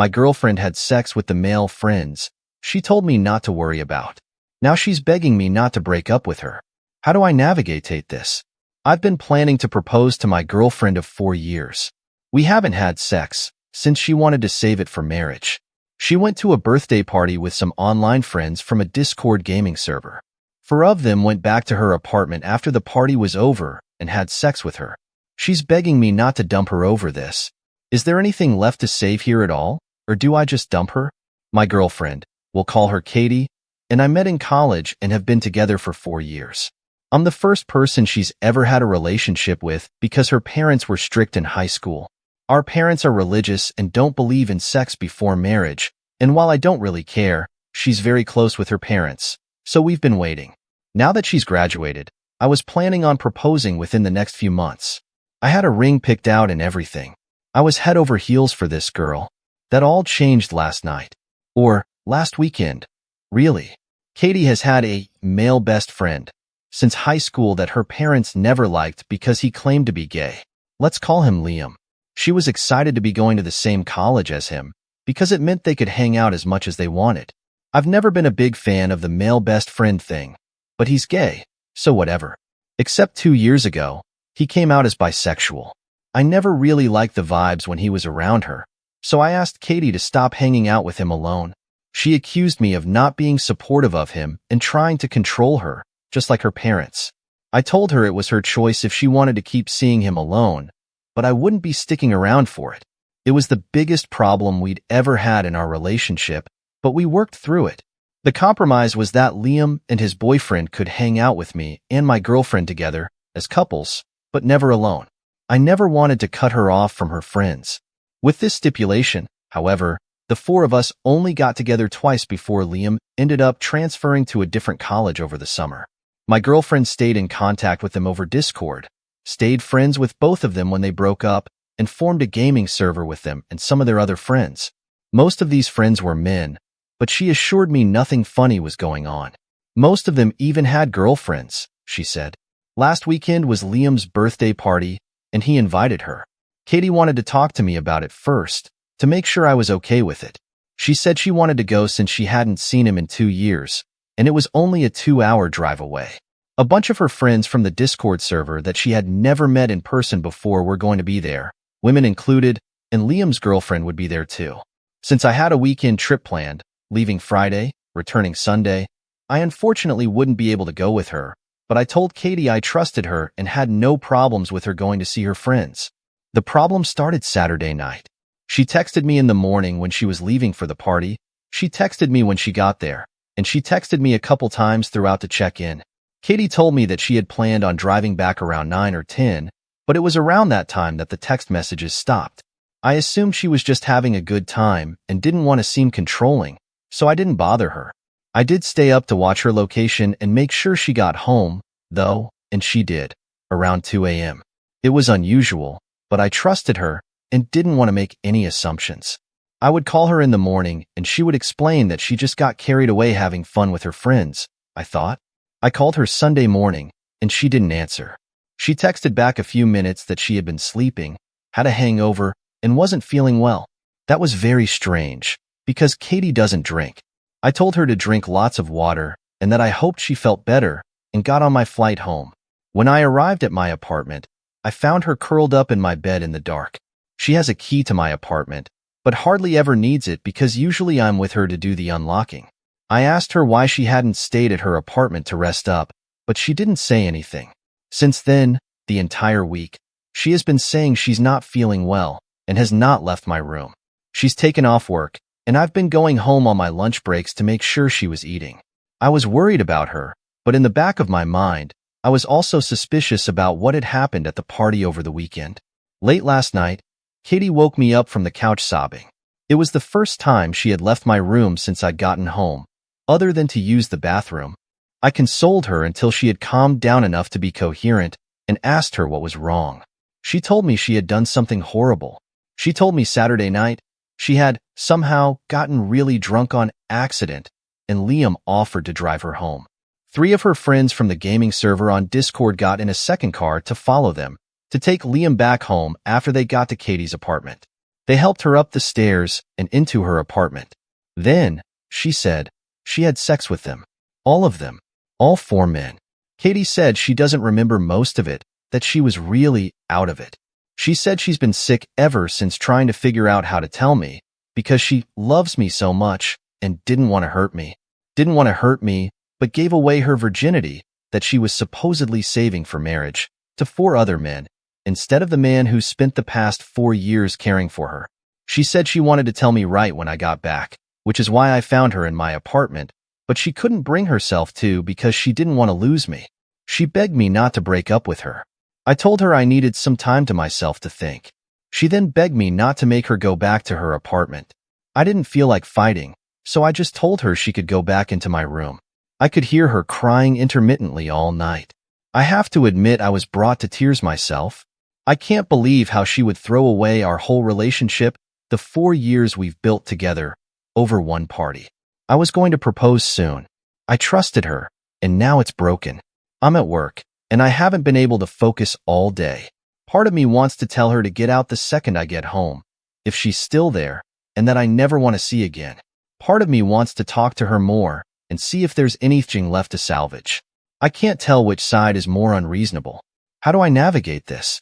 My girlfriend had sex with the male friends she told me not to worry about. Now she's begging me not to break up with her. How do I navigatate this? I've been planning to propose to my girlfriend of 4 years. We haven't had sex since she wanted to save it for marriage. She went to a birthday party with some online friends from a Discord gaming server. 4 of them went back to her apartment after the party was over and had sex with her. She's begging me not to dump her over this. Is there anything left to save here at all, or do I just dump her? My girlfriend, we'll call her Katie, and I met in college and have been together for 4 years. I'm the first person she's ever had a relationship with because her parents were strict in high school. Our parents are religious and don't believe in sex before marriage, and while I don't really care, she's very close with her parents, so we've been waiting. Now that she's graduated, I was planning on proposing within the next few months. I had a ring picked out and everything. I was head over heels for this girl. That all changed last night. Or last weekend. Really. Katie has had a male best friend since high school that her parents never liked because he claimed to be gay. Let's call him Liam. She was excited to be going to the same college as him because it meant they could hang out as much as they wanted. I've never been a big fan of the male best friend thing, but he's gay, so whatever. Except 2 years ago, he came out as bisexual. I never really liked the vibes when he was around her, so I asked Katie to stop hanging out with him alone. She accused me of not being supportive of him and trying to control her, just like her parents. I told her it was her choice if she wanted to keep seeing him alone, but I wouldn't be sticking around for it. It was the biggest problem we'd ever had in our relationship, but we worked through it. The compromise was that Liam and his boyfriend could hang out with me and my girlfriend together as couples, but never alone. I never wanted to cut her off from her friends. With this stipulation, however, the 4 of us only got together twice before Liam ended up transferring to a different college over the summer. My girlfriend stayed in contact with them over Discord, stayed friends with both of them when they broke up, and formed a gaming server with them and some of their other friends. Most of these friends were men, but she assured me nothing funny was going on. Most of them even had girlfriends, she said. Last weekend was Liam's birthday party, and he invited her. Katie wanted to talk to me about it first, to make sure I was okay with it. She said she wanted to go since she hadn't seen him in 2 years, and it was only a 2-hour drive away. A bunch of her friends from the Discord server that she had never met in person before were going to be there, women included, and Liam's girlfriend would be there too. Since I had a weekend trip planned, leaving Friday, returning Sunday, I unfortunately wouldn't be able to go with her, but I told Katie I trusted her and had no problems with her going to see her friends. The problem started Saturday night. She texted me in the morning when she was leaving for the party. She texted me when she got there, and she texted me a couple times throughout to check in. Katie told me that she had planned on driving back around 9 or 10, but it was around that time that the text messages stopped. I assumed she was just having a good time and didn't want to seem controlling, so I didn't bother her. I did stay up to watch her location and make sure she got home, though, and she did, around 2 a.m. It was unusual, but I trusted her and didn't want to make any assumptions. I would call her in the morning and she would explain that she just got carried away having fun with her friends, I thought. I called her Sunday morning and she didn't answer. She texted back a few minutes that she had been sleeping, had a hangover, and wasn't feeling well. That was very strange, because Katie doesn't drink. I told her to drink lots of water and that I hoped she felt better and got on my flight home. When I arrived at my apartment, I found her curled up in my bed in the dark. She has a key to my apartment, but hardly ever needs it because usually I'm with her to do the unlocking. I asked her why she hadn't stayed at her apartment to rest up, but she didn't say anything. Since then, the entire week, she has been saying she's not feeling well and has not left my room. She's taken off work, and I've been going home on my lunch breaks to make sure she was eating. I was worried about her, but in the back of my mind, I was also suspicious about what had happened at the party over the weekend. Late last night, Katie woke me up from the couch sobbing. It was the first time she had left my room since I'd gotten home, other than to use the bathroom. I consoled her until she had calmed down enough to be coherent and asked her what was wrong. She told me she had done something horrible. She told me Saturday night she had somehow gotten really drunk on accident, and Liam offered to drive her home. 3 of her friends from the gaming server on Discord got in a second car to follow them, to take Liam back home after they got to Katie's apartment. They helped her up the stairs and into her apartment. Then, she said, she had sex with them. All of them. All 4 men. Katie said she doesn't remember most of it, that she was really out of it. She said she's been sick ever since trying to figure out how to tell me, because she loves me so much and didn't want to hurt me. Didn't want to hurt me, but gave away her virginity that she was supposedly saving for marriage to 4 other men, instead of the man who spent the past 4 years caring for her. She said she wanted to tell me right when I got back, which is why I found her in my apartment, but she couldn't bring herself to because she didn't want to lose me. She begged me not to break up with her. I told her I needed some time to myself to think. She then begged me not to make her go back to her apartment. I didn't feel like fighting, so I just told her she could go back into my room. I could hear her crying intermittently all night. I have to admit I was brought to tears myself. I can't believe how she would throw away our whole relationship, the 4 years we've built together, over one party. I was going to propose soon. I trusted her, and now it's broken. I'm at work, and I haven't been able to focus all day. Part of me wants to tell her to get out the second I get home, if she's still there, and that I never want to see again. Part of me wants to talk to her more and see if there's anything left to salvage. I can't tell which side is more unreasonable. How do I navigate this?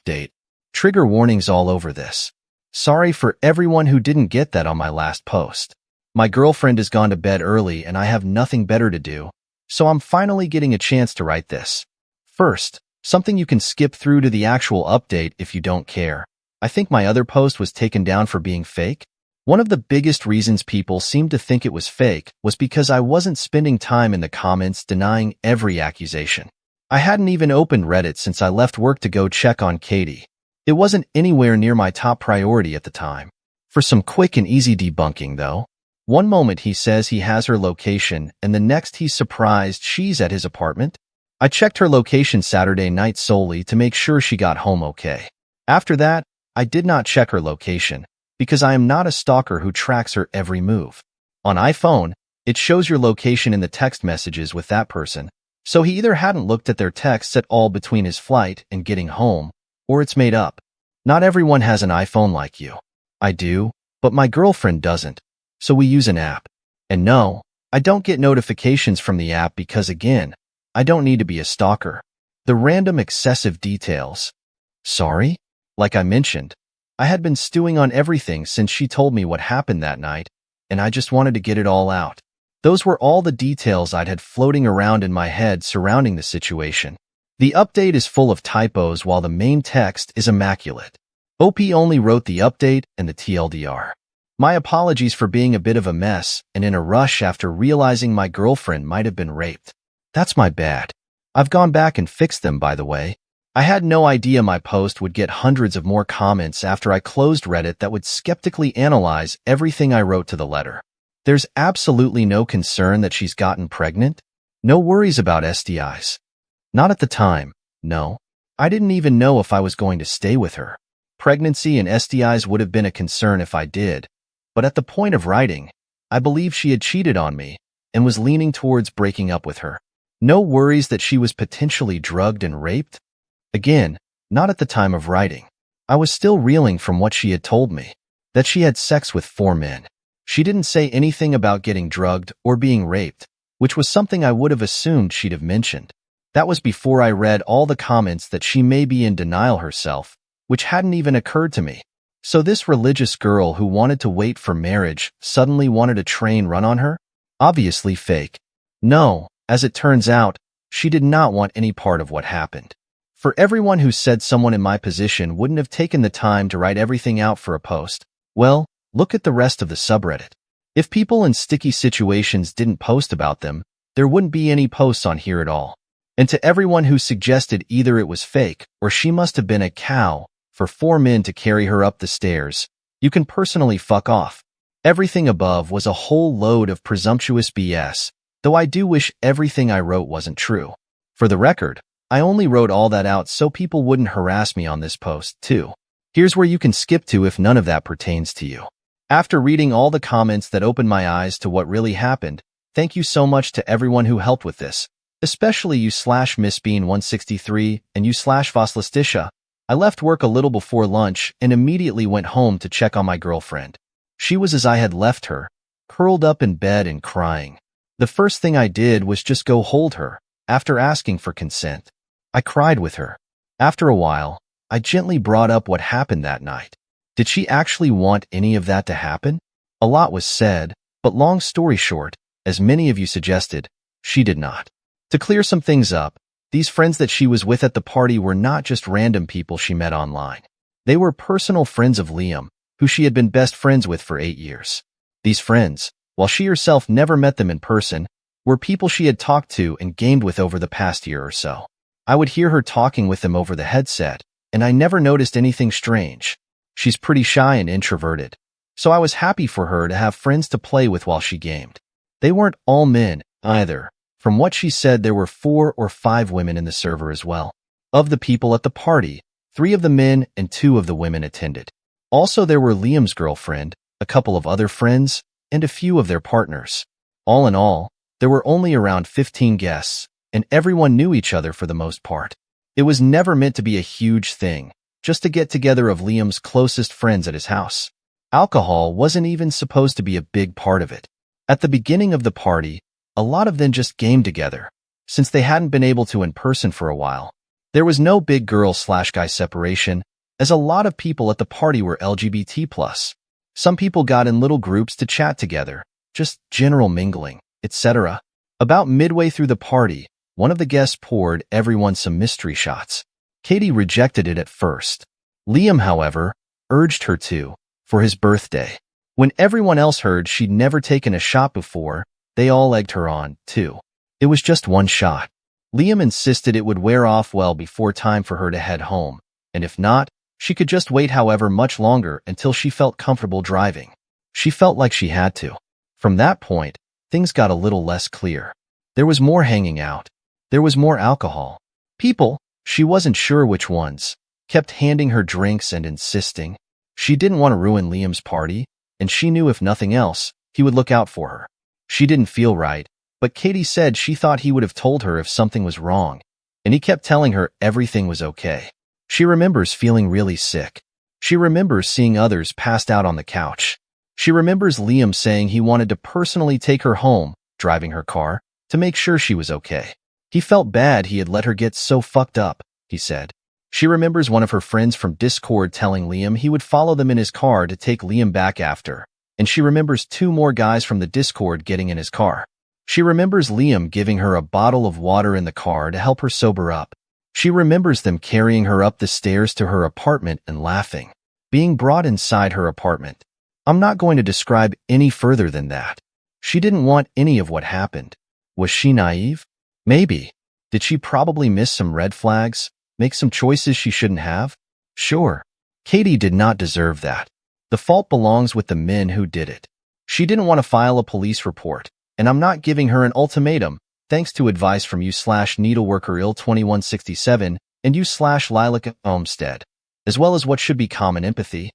Date. Trigger warnings all over this. Sorry for everyone who didn't get that on my last post. My girlfriend has gone to bed early and I have nothing better to do, so I'm finally getting a chance to write this. First, something you can skip through to the actual update if you don't care. I think my other post was taken down for being fake. One of the biggest reasons people seemed to think it was fake was because I wasn't spending time in the comments denying every accusation. I hadn't even opened Reddit since I left work to go check on Katie. It wasn't anywhere near my top priority at the time. For some quick and easy debunking, though, one moment he says he has her location, and the next he's surprised she's at his apartment. I checked her location Saturday night solely to make sure she got home okay. After that, I did not check her location, because I am not a stalker who tracks her every move. On iPhone, it shows your location in the text messages with that person, so he either hadn't looked at their texts at all between his flight and getting home, or it's made up. Not everyone has an iPhone like you. I do, but my girlfriend doesn't, so we use an app. And no, I don't get notifications from the app because, again, I don't need to be a stalker. The random excessive details. Sorry? Like I mentioned, I had been stewing on everything since she told me what happened that night, and I just wanted to get it all out. Those were all the details I'd had floating around in my head surrounding the situation. The update is full of typos while the main text is immaculate. OP only wrote the update and the TLDR. My apologies for being a bit of a mess and in a rush after realizing my girlfriend might have been raped. That's my bad. I've gone back and fixed them, by the way. I had no idea my post would get hundreds of more comments after I closed Reddit that would skeptically analyze everything I wrote to the letter. There's absolutely no concern that she's gotten pregnant. No worries about STIs. Not at the time, no. I didn't even know if I was going to stay with her. Pregnancy and STIs would have been a concern if I did, but at the point of writing, I believe she had cheated on me and was leaning towards breaking up with her. No worries that she was potentially drugged and raped? Again, not at the time of writing. I was still reeling from what she had told me, that she had sex with 4 men. She didn't say anything about getting drugged or being raped, which was something I would have assumed she'd have mentioned. That was before I read all the comments that she may be in denial herself, which hadn't even occurred to me. So this religious girl who wanted to wait for marriage suddenly wanted a train run on her? Obviously fake. No, as it turns out, she did not want any part of what happened. For everyone who said someone in my position wouldn't have taken the time to write everything out for a post, well, look at the rest of the subreddit. If people in sticky situations didn't post about them, there wouldn't be any posts on here at all. And to everyone who suggested either it was fake or she must have been a cow for 4 men to carry her up the stairs, you can personally fuck off. Everything above was a whole load of presumptuous BS, though I do wish everything I wrote wasn't true. For the record, I only wrote all that out so people wouldn't harass me on this post, too. Here's where you can skip to if none of that pertains to you. After reading all the comments that opened my eyes to what really happened, thank you so much to everyone who helped with this, especially you /MissBean163 and you /Voslestisha. I left work a little before lunch and immediately went home to check on my girlfriend. She was as I had left her, curled up in bed and crying. The first thing I did was just go hold her, after asking for consent. I cried with her. After a while, I gently brought up what happened that night. Did she actually want any of that to happen? A lot was said, but long story short, as many of you suggested, she did not. To clear some things up, these friends that she was with at the party were not just random people she met online. They were personal friends of Liam, who she had been best friends with for 8 years. These friends, while she herself never met them in person, were people she had talked to and gamed with over the past year or so. I would hear her talking with them over the headset, and I never noticed anything strange. She's pretty shy and introverted, so I was happy for her to have friends to play with while she gamed. They weren't all men, either. From what she said, there were 4 or 5 women in the server as well. Of the people at the party, 3 of the men and 2 of the women attended. Also, there were Liam's girlfriend, a couple of other friends, and a few of their partners. All in all, there were only around 15 guests, and everyone knew each other for the most part. It was never meant to be a huge thing, just a get-together of Liam's closest friends at his house. Alcohol wasn't even supposed to be a big part of it. At the beginning of the party, a lot of them just gamed together, since they hadn't been able to in person for a while. There was no big girl/guy separation, as a lot of people at the party were LGBT+. Some people got in little groups to chat together, just general mingling, etc. About midway through the party, one of the guests poured everyone some mystery shots. Katie rejected it at first. Liam, however, urged her to, for his birthday. When everyone else heard she'd never taken a shot before, they all egged her on, too. It was just one shot. Liam insisted it would wear off well before time for her to head home, and if not, she could just wait however much longer until she felt comfortable driving. She felt like she had to. From that point, things got a little less clear. There was more hanging out. There was more alcohol. People, she wasn't sure which ones, kept handing her drinks and insisting. She didn't want to ruin Liam's party, and she knew if nothing else, he would look out for her. She didn't feel right, but Katie said she thought he would have told her if something was wrong, and he kept telling her everything was okay. She remembers feeling really sick. She remembers seeing others passed out on the couch. She remembers Liam saying he wanted to personally take her home, driving her car, to make sure she was okay. He felt bad he had let her get so fucked up, he said. She remembers one of her friends from Discord telling Liam he would follow them in his car to take Liam back after, and she remembers 2 more guys from the Discord getting in his car. She remembers Liam giving her a bottle of water in the car to help her sober up. She remembers them carrying her up the stairs to her apartment and laughing, being brought inside her apartment. I'm not going to describe any further than that. She didn't want any of what happened. Was she naive? Maybe. Did she probably miss some red flags, make some choices she shouldn't have? Sure. Katie did not deserve that. The fault belongs with the men who did it. She didn't want to file a police report, and I'm not giving her an ultimatum, thanks to advice from you/needleworkerill2167 and you/Lilac Olmstead, as well as what should be common empathy.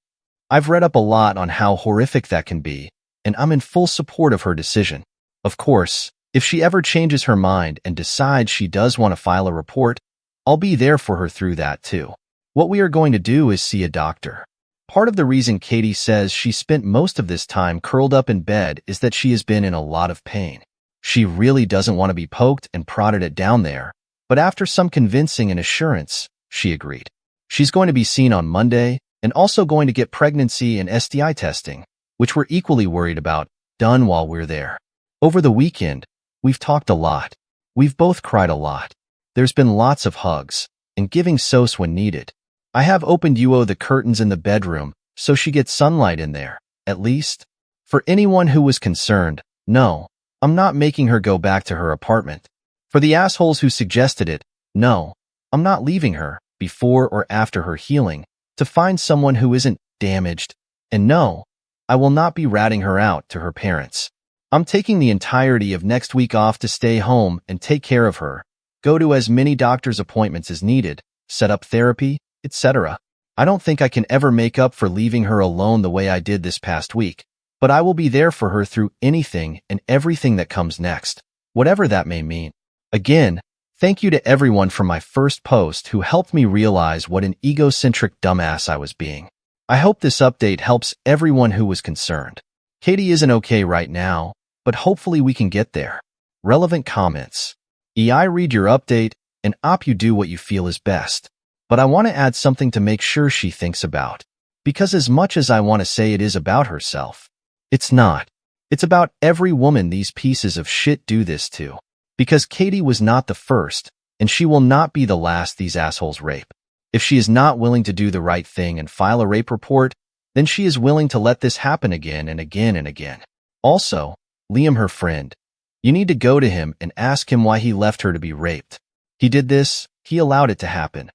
I've read up a lot on how horrific that can be, and I'm in full support of her decision. Of course, if she ever changes her mind and decides she does want to file a report, I'll be there for her through that too. What we are going to do is see a doctor. Part of the reason Katie says she spent most of this time curled up in bed is that she has been in a lot of pain. She really doesn't want to be poked and prodded at down there, but after some convincing and assurance, she agreed. She's going to be seen on Monday and also going to get pregnancy and STI testing, which we're equally worried about, done while we're there. Over the weekend, we've talked a lot. We've both cried a lot. There's been lots of hugs and giving SOS when needed. I have opened the curtains in the bedroom so she gets sunlight in there, at least. For anyone who was concerned, no, I'm not making her go back to her apartment. For the assholes who suggested it, no, I'm not leaving her, before or after her healing, to find someone who isn't damaged. And no, I will not be ratting her out to her parents. I'm taking the entirety of next week off to stay home and take care of her, go to as many doctor's appointments as needed, set up therapy, etc. I don't think I can ever make up for leaving her alone the way I did this past week, but I will be there for her through anything and everything that comes next, whatever that may mean. Again, Thank you to everyone from my first post who helped me realize what an egocentric dumbass I was being. I hope this update helps everyone who was concerned. Katie isn't okay right now, but hopefully we can get there. Relevant comments. I read your update, and you do what you feel is best. But I want to add something to make sure she thinks about. Because as much as I want to say it is about herself, it's not. It's about every woman these pieces of shit do this to. Because Katie was not the first, and she will not be the last these assholes rape. If she is not willing to do the right thing and file a rape report, then she is willing to let this happen again and again and again. Also, Liam, her friend, you need to go to him and ask him why he left her to be raped. He did this, he allowed it to happen.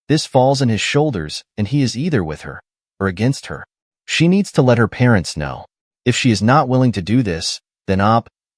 This falls on his shoulders, and he is either with her or against her. She needs to let her parents know. If she is not willing to do this, then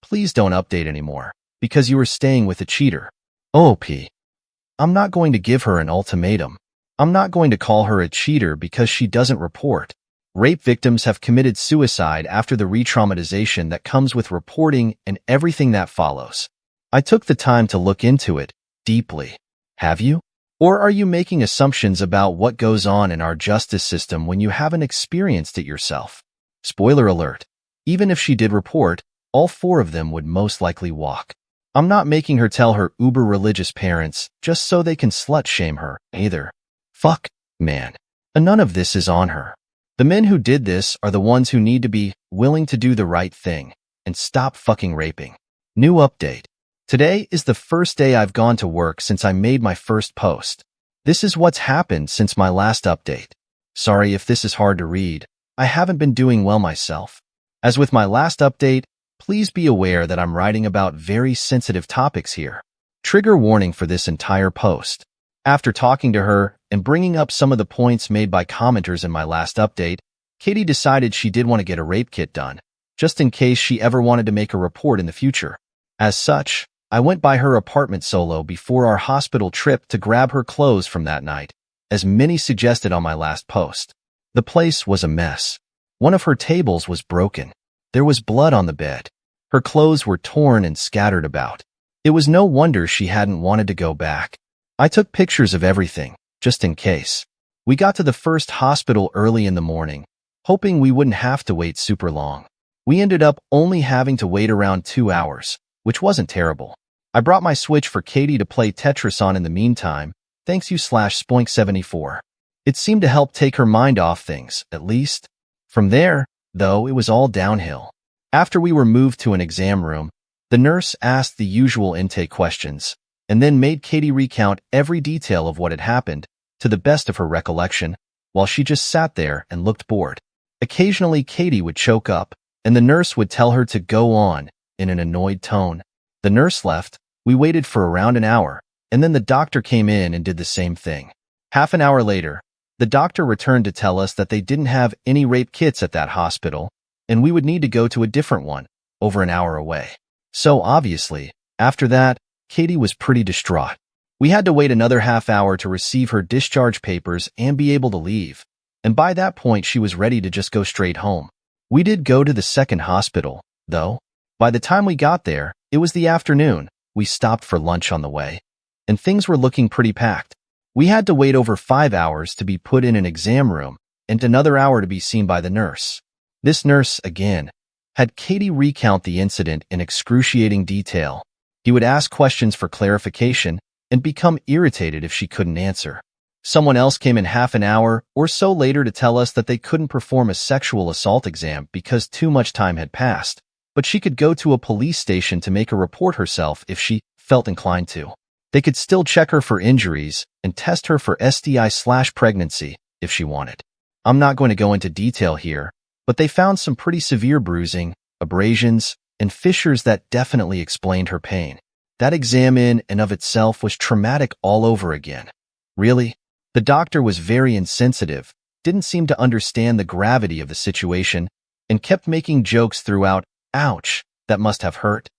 please don't update anymore, because you are staying with a cheater. I'm not going to give her an ultimatum. I'm not going to call her a cheater because she doesn't report. Rape victims have committed suicide after the re-traumatization that comes with reporting and everything that follows. I took the time to look into it deeply. Have you? Or are you making assumptions about what goes on in our justice system when you haven't experienced it yourself? Spoiler alert. Even if she did report, all 4 of them would most likely walk. I'm not making her tell her uber-religious parents just so they can slut-shame her, either. Fuck, man. And none of this is on her. The men who did this are the ones who need to be willing to do the right thing and stop fucking raping. New update. Today is the first day I've gone to work since I made my first post. This is what's happened since my last update. Sorry if this is hard to read. I haven't been doing well myself. As with my last update, please be aware that I'm writing about very sensitive topics here. Trigger warning for this entire post. After talking to her and bringing up some of the points made by commenters in my last update, Katie decided she did want to get a rape kit done, just in case she ever wanted to make a report in the future. As such, I went by her apartment solo before our hospital trip to grab her clothes from that night, as many suggested on my last post. The place was a mess. One of her tables was broken. There was blood on the bed. Her clothes were torn and scattered about. It was no wonder she hadn't wanted to go back. I took pictures of everything, just in case. We got to the first hospital early in the morning, hoping we wouldn't have to wait super long. We ended up only having to wait around 2 hours, which wasn't terrible. I brought my Switch for Katie to play Tetris on in the meantime, thanks you /Spoink74. It seemed to help take her mind off things, at least. From there, though, it was all downhill. After we were moved to an exam room, the nurse asked the usual intake questions, and then made Katie recount every detail of what had happened, to the best of her recollection, while she just sat there and looked bored. Occasionally, Katie would choke up, and the nurse would tell her to go on, in an annoyed tone. The nurse left, we waited for around an hour, and then the doctor came in and did the same thing. Half an hour later, the doctor returned to tell us that they didn't have any rape kits at that hospital, and we would need to go to a different one, over an hour away. So obviously, after that, Katie was pretty distraught. We had to wait another half hour to receive her discharge papers and be able to leave, and by that point she was ready to just go straight home. We did go to the second hospital, though. By the time we got there, it was the afternoon. We stopped for lunch on the way, and things were looking pretty packed. We had to wait over 5 hours to be put in an exam room, and another hour to be seen by the nurse. This nurse, again, had Katie recount the incident in excruciating detail. He would ask questions for clarification and become irritated if she couldn't answer. Someone else came in half an hour or so later to tell us that they couldn't perform a sexual assault exam because too much time had passed, but she could go to a police station to make a report herself if she felt inclined to. They could still check her for injuries and test her for STI/pregnancy if she wanted. I'm not going to go into detail here, but they found some pretty severe bruising, abrasions, and fissures that definitely explained her pain. That exam in and of itself was traumatic all over again. Really? The doctor was very insensitive, didn't seem to understand the gravity of the situation, and kept making jokes throughout. Ouch, that must have hurt.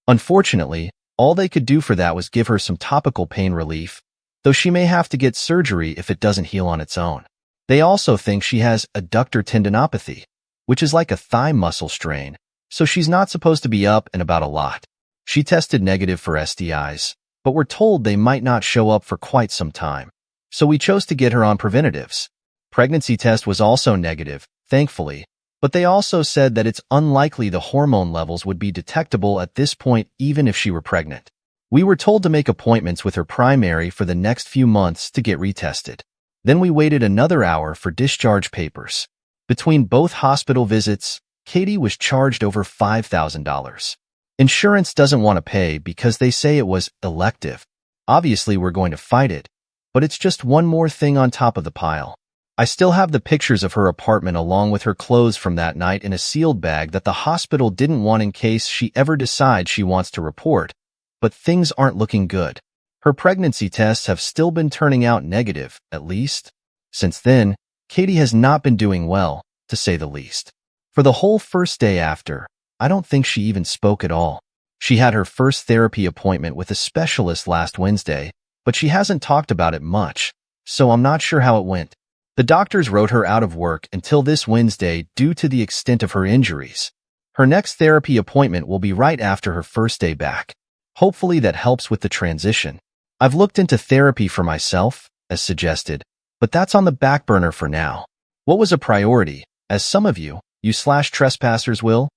Unfortunately, all they could do for that was give her some topical pain relief, though she may have to get surgery if it doesn't heal on its own. They also think she has adductor tendinopathy, which is like a thigh muscle strain, so she's not supposed to be up and about a lot. She tested negative for STIs, but we're told they might not show up for quite some time. So we chose to get her on preventatives. Pregnancy test was also negative, thankfully, but they also said that it's unlikely the hormone levels would be detectable at this point even if she were pregnant. We were told to make appointments with her primary for the next few months to get retested. Then we waited another hour for discharge papers. Between both hospital visits, Katie was charged over $5,000. Insurance doesn't want to pay because they say it was elective. Obviously, we're going to fight it, but it's just one more thing on top of the pile. I still have the pictures of her apartment along with her clothes from that night in a sealed bag that the hospital didn't want in case she ever decides she wants to report, but things aren't looking good. Her pregnancy tests have still been turning out negative, at least. Since then, Katie has not been doing well, to say the least. For the whole first day after, I don't think she even spoke at all. She had her first therapy appointment with a specialist last Wednesday, but she hasn't talked about it much, so I'm not sure how it went. The doctors wrote her out of work until this Wednesday due to the extent of her injuries. Her next therapy appointment will be right after her first day back. Hopefully that helps with the transition. I've looked into therapy for myself, as suggested, but that's on the back burner for now. What was a priority, as some of you/trespassers will,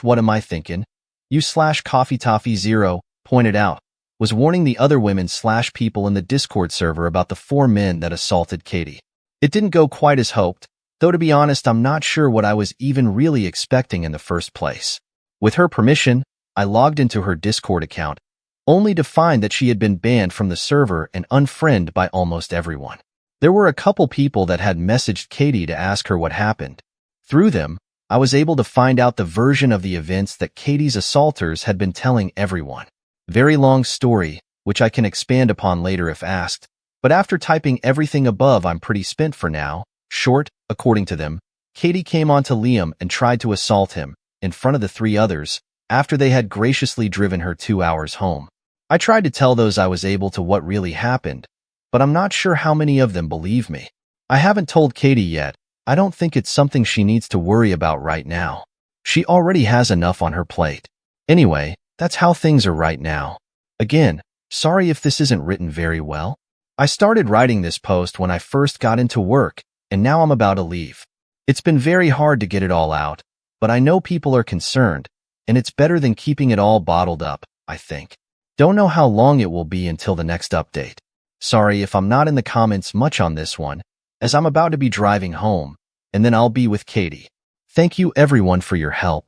what am I thinking, you/coffee-toffee0 pointed out, was warning the other women/people in the Discord server about the 4 men that assaulted Katie. It didn't go quite as hoped, though to be honest I'm not sure what I was even really expecting in the first place. With her permission, I logged into her Discord account, only to find that she had been banned from the server and unfriended by almost everyone. There were a couple people that had messaged Katie to ask her what happened. Through them, I was able to find out the version of the events that Katie's assaulters had been telling everyone. Very long story, which I can expand upon later if asked, but after typing everything above I'm pretty spent for now. Short, according to them, Katie came onto Liam and tried to assault him, in front of the 3 others, after they had graciously driven her 2 hours home. I tried to tell those I was able to what really happened, but I'm not sure how many of them believe me. I haven't told Katie yet. I don't think it's something she needs to worry about right now. She already has enough on her plate. Anyway, that's how things are right now. Again, sorry if this isn't written very well. I started writing this post when I first got into work, and now I'm about to leave. It's been very hard to get it all out, but I know people are concerned, and it's better than keeping it all bottled up, I think. Don't know how long it will be until the next update. Sorry if I'm not in the comments much on this one, as I'm about to be driving home, and then I'll be with Katie. Thank you everyone for your help.